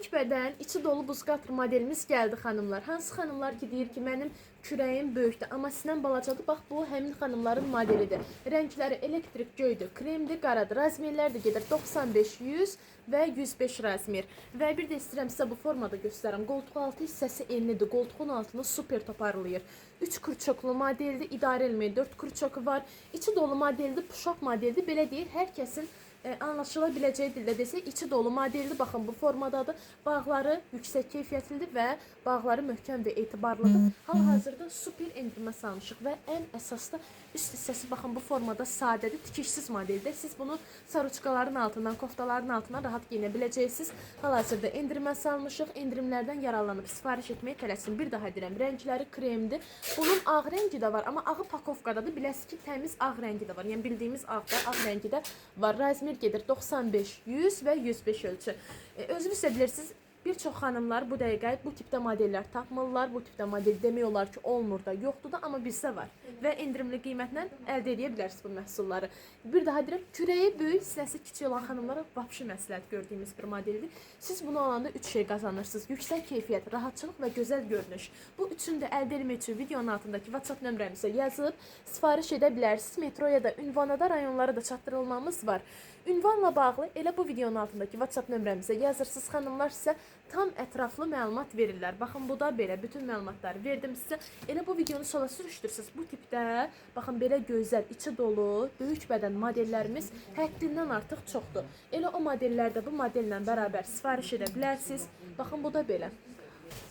Böyük bədən, içi dolu buz qatır modelimiz gəldi xanımlar. Hansı xanımlar ki deyir ki, mənim kürəyim böyükdür, amma sinəm balacadır. Bax, bu həmin xanımların modelidir. Rəngləri elektrik göydür, kremdir, qaradır. Razmerlər də gedir 95, 100 və 105 razmer. Və bir də istəyirəm sizə bu formada göstərəm. Qoltuq altı hissəsi enlidir. Qoltuğun altını super toparlayır. 3 kurçoklu modeldir, idarə eləməyə 4 kurçoku var. İçi dolu modeldir, push-up modeldir. Belə deyir, hər kəsin anlaşıla biləcəyi dildə desək, içi dolu modelli, baxın bu formadadır. Bağları yüksək keyfiyyətlidir və bağları möhkəm və etibarlıdır. Hal-hazırda super endirmə salmışıq və ən əsasda üst hissəsi baxın bu formada sadədir, tikişsiz modeldir. Siz bunu saruçkaların altından, koftaların altından rahat giyinə biləcəksiniz. Hal-hazırda endirmə salmışıq, endirimlərdən yararlanıb sifariş etməyə tələsin. Bir daha deyirəm, rəngləri kremdir. Bunun ağ rəngi də var, amma ağı pakovkadadır. Biləsiniz ki, təmiz ağ rəngi də var. Yəni bildiyimiz ağda, ağ rəngi də var. Razmer gedir 95, 100 və 105 ölçü. Özünüz də bilirsiniz, bir çox xanımlar bu dəqiqə bu tipdə modellər tapmırlar. Bu tipdə model demək olar ki, olmur da, yoxdur da, amma bizdə var. Və endirimli qiymətlə əldə edə bilərsiniz bu məhsulları. Bir daha deyirəm, kürəyi böyük, sinəsi kiçik olan xanımlara vapşı məsləhət gördüyümüz bir modeldir. Siz bunu alanda 3 şey qazanırsınız. Yüksək keyfiyyət, rahatçılıq və gözəl görünüş. Bu üçünü də əldə etmək üçün videonun altındakı WhatsApp nömrəmizə yazıb sifariş edə bilərsiniz. Metroya da, ünvana da, rayonlara da çatdırılmamız var. Ünvanla bağlı elə bu videonun altındakı WhatsApp nömrəmizə yazırsınız. Xanımlar sizə tam ətraflı məlumat verirlər. Baxın, bu da belə bütün məlumatları verdim sizə. Elə bu videonu sola sürüşdürsünüz. Bu tipdə, baxın, belə gözəl, içi dolu, böyük bədən modellərimiz həddindən artıq çoxdur. Elə o modellərdə bu modellə bərabər sifariş edə bilərsiniz. Baxın, bu da belə.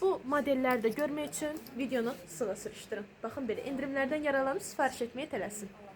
Bu modelləri də görmək üçün videonu sola sürüşdürün. Baxın, belə endirimlərdən yararlanıb sifariş etməyə tələsin.